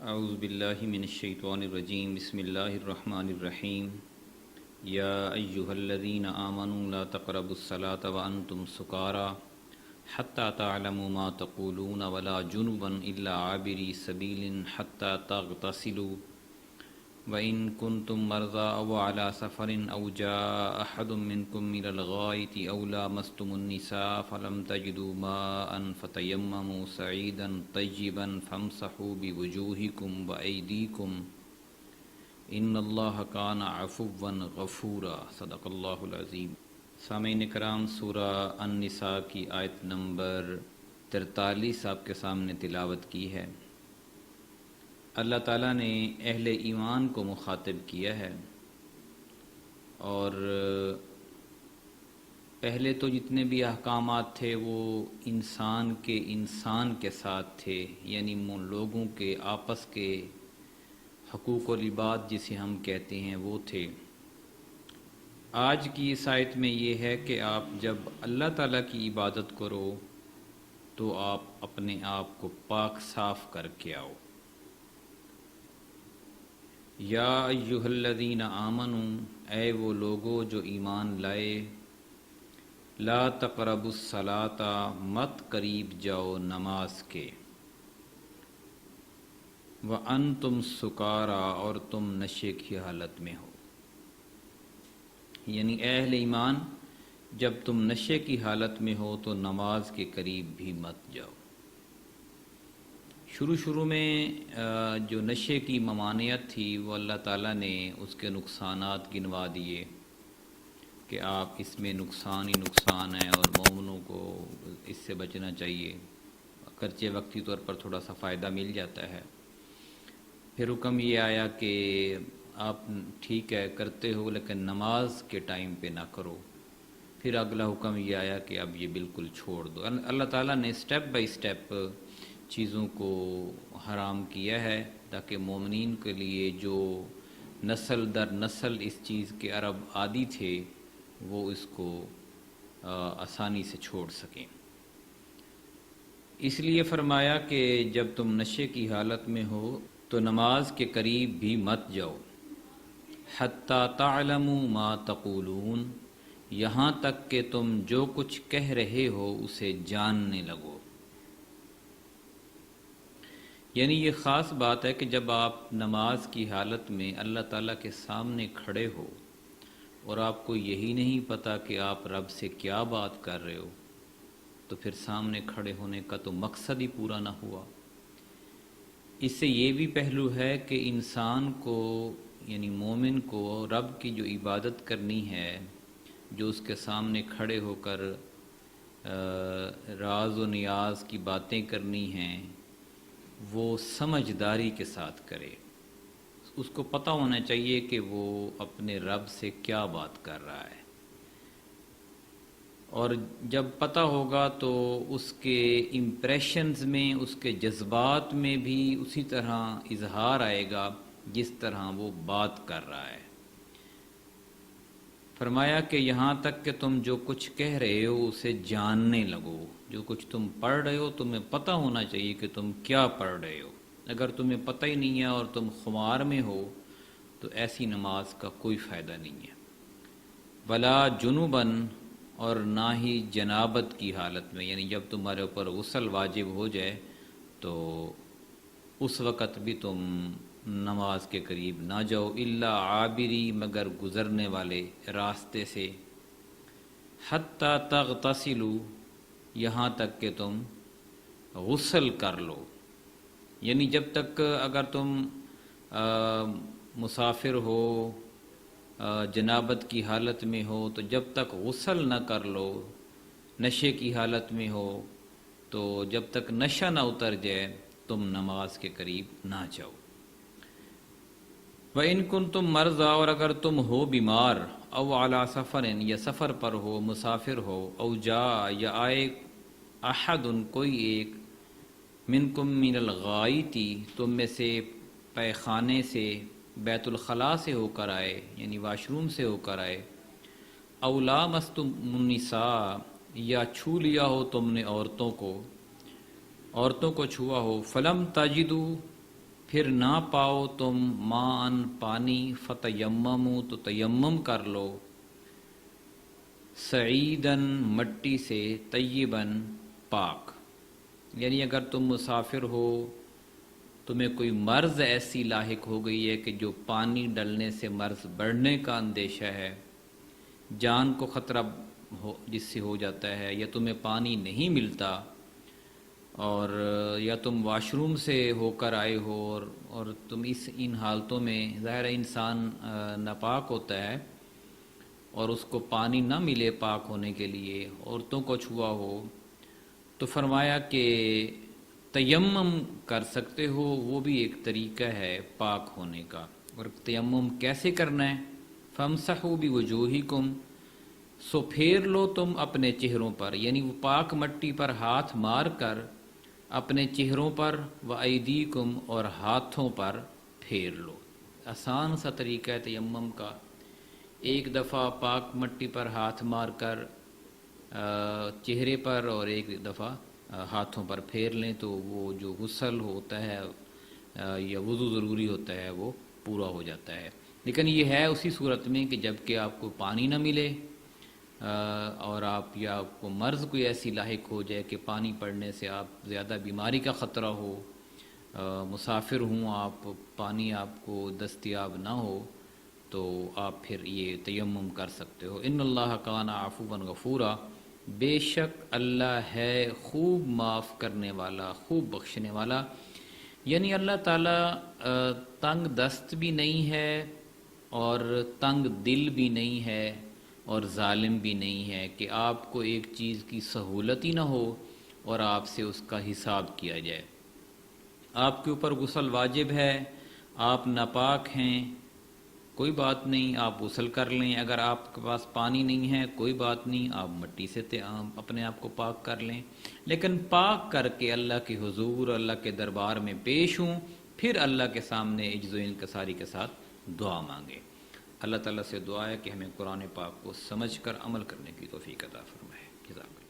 اعوذ باللہ من الشیطان الرجیم بسم اللہ الرحمن الرحیم یا ایہا الذین آمنوا لا تقربوا الصلاة وانتم سکارى حتى تعلموا ما تقولون ولا جنبا الا عابری سبیل حتى تغتسلوا وَإِن كُنتُم مَّرْضَىٰ أَوْ عَلَىٰ سَفَرٍ أَوْ جَاءَ أَحَدٌ مِّنكُم مِّنَ الْغَائِطِ أَوْ لَامَسْتُمُ النِّسَاءَ فَلَمْ تَجِدُوا مَاءً فَتَيَمَّمُوا صَعِيدًا طَيِّبًا فَامْسَحُوا بِوُجُوهِكُمْ وَأَيْدِيكُمْ إِنَّ اللَّهَ كَانَ عَفُوًّا غَفُورًا صدق اللہ العظیم۔ سامعین کرام، سورہ النساء کی آیت نمبر 43 آپ کے سامنے تلاوت کی ہے۔ اللہ تعالیٰ نے اہل ایمان کو مخاطب کیا ہے، اور پہلے تو جتنے بھی احکامات تھے وہ انسان کے ساتھ تھے، یعنی لوگوں کے آپس کے حقوق و العباد جسے ہم کہتے ہیں وہ تھے۔ آج کی اس آیت میں یہ ہے کہ آپ جب اللہ تعالیٰ کی عبادت کرو تو آپ اپنے آپ کو پاک صاف کر کے آؤ۔ یا ایہا الذین آمنوا، اے وہ لوگو جو ایمان لائے، لا تقربوا الصلاۃ، مت قریب جاؤ نماز کے، وانتم سکارا، اور تم نشے کی حالت میں ہو۔ یعنی اے اہل ایمان، جب تم نشے کی حالت میں ہو تو نماز کے قریب بھی مت جاؤ۔ شروع میں جو نشے کی ممانعت تھی وہ اللہ تعالیٰ نے اس کے نقصانات گنوا دیے کہ آپ اس میں نقصان ہی نقصان ہے اور مومنوں کو اس سے بچنا چاہیے، اگرچہ وقتی طور پر تھوڑا سا فائدہ مل جاتا ہے۔ پھر حکم یہ آیا کہ آپ ٹھیک ہے کرتے ہو لیکن نماز کے ٹائم پہ نہ کرو۔ پھر اگلا حکم یہ آیا کہ اب یہ بالکل چھوڑ دو۔ اللہ تعالیٰ نے سٹیپ بائی سٹیپ چیزوں کو حرام کیا ہے تاکہ مومنین کے لیے جو نسل در نسل اس چیز کے عرب عادی تھے وہ اس کو آسانی سے چھوڑ سکیں۔ اس لیے فرمایا کہ جب تم نشے کی حالت میں ہو تو نماز کے قریب بھی مت جاؤ، حتی تعلموا ما تقولون، یہاں تک کہ تم جو کچھ کہہ رہے ہو اسے جاننے لگو۔ یعنی یہ خاص بات ہے کہ جب آپ نماز کی حالت میں اللہ تعالیٰ کے سامنے کھڑے ہو اور آپ کو یہی نہیں پتہ کہ آپ رب سے کیا بات کر رہے ہو، تو پھر سامنے کھڑے ہونے کا تو مقصد ہی پورا نہ ہوا۔ اس سے یہ بھی پہلو ہے کہ انسان کو، یعنی مومن کو، رب کی جو عبادت کرنی ہے، جو اس کے سامنے کھڑے ہو کر راز و نیاز کی باتیں کرنی ہیں، وہ سمجھداری کے ساتھ کرے۔ اس کو پتہ ہونا چاہیے کہ وہ اپنے رب سے کیا بات کر رہا ہے، اور جب پتہ ہوگا تو اس کے امپریشنز میں، اس کے جذبات میں بھی اسی طرح اظہار آئے گا جس طرح وہ بات کر رہا ہے۔ فرمایا کہ یہاں تک کہ تم جو کچھ کہہ رہے ہو اسے جاننے لگو۔ جو کچھ تم پڑھ رہے ہو تمہیں پتہ ہونا چاہیے کہ تم کیا پڑھ رہے ہو۔ اگر تمہیں پتہ ہی نہیں ہے اور تم خمار میں ہو تو ایسی نماز کا کوئی فائدہ نہیں ہے۔ ولا جنوباً، اور نہ ہی جنابت کی حالت میں، یعنی جب تمہارے اوپر غسل واجب ہو جائے تو اس وقت بھی تم نماز کے قریب نہ جاؤ، الا عابری، مگر گزرنے والے راستے سے، حتی تغتسلوا، یہاں تک کہ تم غسل کر لو۔ یعنی جب تک اگر تم مسافر ہو، جنابت کی حالت میں ہو، تو جب تک غسل نہ کر لو، نشے کی حالت میں ہو تو جب تک نشہ نہ اتر جائے تم نماز کے قریب نہ جاؤ۔ وَإِن كُنتُم مَّرْضَىٰ، اور اگر تم ہو بیمار، او عَلَىٰ سَفَرٍ، یا سفر پر ہو، مسافر ہو، او جاء، یا آئے، احد، کوئی ایک، منکم من الغائط، تم میں سے پیخانے سے، بیت الخلاء سے ہو کر آئے، یعنی واش روم سے ہو کر آئے، او لامستم النساء، یا چھو لیا ہو تم نے عورتوں کو چھوا ہو، فلم تجدوا، پھر نہ پاؤ تم مان پانی فتیمموا تو تیمم کر لو سعیدن مٹی سے طیبن پاک، یعنی اگر تم مسافر ہو، تمہیں کوئی مرض ایسی لاحق ہو گئی ہے کہ جو پانی ڈلنے سے مرض بڑھنے کا اندیشہ ہے، جان کو خطرہ جس سے ہو جاتا ہے، یا تمہیں پانی نہیں ملتا، اور یا تم واش روم سے ہو کر آئے ہو اور تم ان حالتوں میں، ظاہر انسان ناپاک ہوتا ہے اور اس کو پانی نہ ملے پاک ہونے کے لیے، عورتوں کو چھوا ہو، تو فرمایا کہ تیمم کر سکتے ہو، وہ بھی ایک طریقہ ہے پاک ہونے کا۔ اور تیمم کیسے کرنا ہے؟ فَامْسَحُوا بِوُجُوهِكُمْ، سو پھیر لو تم اپنے چہروں پر، یعنی وہ پاک مٹی پر ہاتھ مار کر اپنے چہروں پر، وَأَيْدِيكُمْ اور ہاتھوں پر پھیر لو۔ آسان سا طریقہ ہے تیمم کا، ایک دفعہ پاک مٹی پر ہاتھ مار کر چہرے پر اور ایک دفعہ ہاتھوں پر پھیر لیں تو وہ جو غسل ہوتا ہے یا وضو ضروری ہوتا ہے وہ پورا ہو جاتا ہے۔ لیکن یہ ہے اسی صورت میں کہ جب کہ آپ کو پانی نہ ملے اور آپ یا آپ کو مرض کوئی ایسی لاحق ہو جائے کہ پانی پڑنے سے آپ زیادہ بیماری کا خطرہ ہو، مسافر ہوں آپ، پانی آپ کو دستیاب نہ ہو، تو آپ پھر یہ تیمم کر سکتے ہو۔ ان اللہ کان عفوا غفورا، بے شک اللہ ہے خوب معاف کرنے والا، خوب بخشنے والا، یعنی اللہ تعالیٰ تنگ دست بھی نہیں ہے اور تنگ دل بھی نہیں ہے اور ظالم بھی نہیں ہے کہ آپ کو ایک چیز کی سہولت ہی نہ ہو اور آپ سے اس کا حساب کیا جائے۔ آپ کے اوپر غسل واجب ہے، آپ ناپاک ہیں، کوئی بات نہیں، آپ غسل کر لیں۔ اگر آپ کے پاس پانی نہیں ہے کوئی بات نہیں، آپ مٹی سے اپنے آپ کو پاک کر لیں، لیکن پاک کر کے اللہ کے حضور، اللہ کے دربار میں پیش ہوں، پھر اللہ کے سامنے عجز و انکساری کے ساتھ دعا مانگیں۔ اللہ تعالیٰ سے دعا ہے کہ ہمیں قرآن پاک کو سمجھ کر عمل کرنے کی توفیق عطا فرمائے۔ جزاک اللہ۔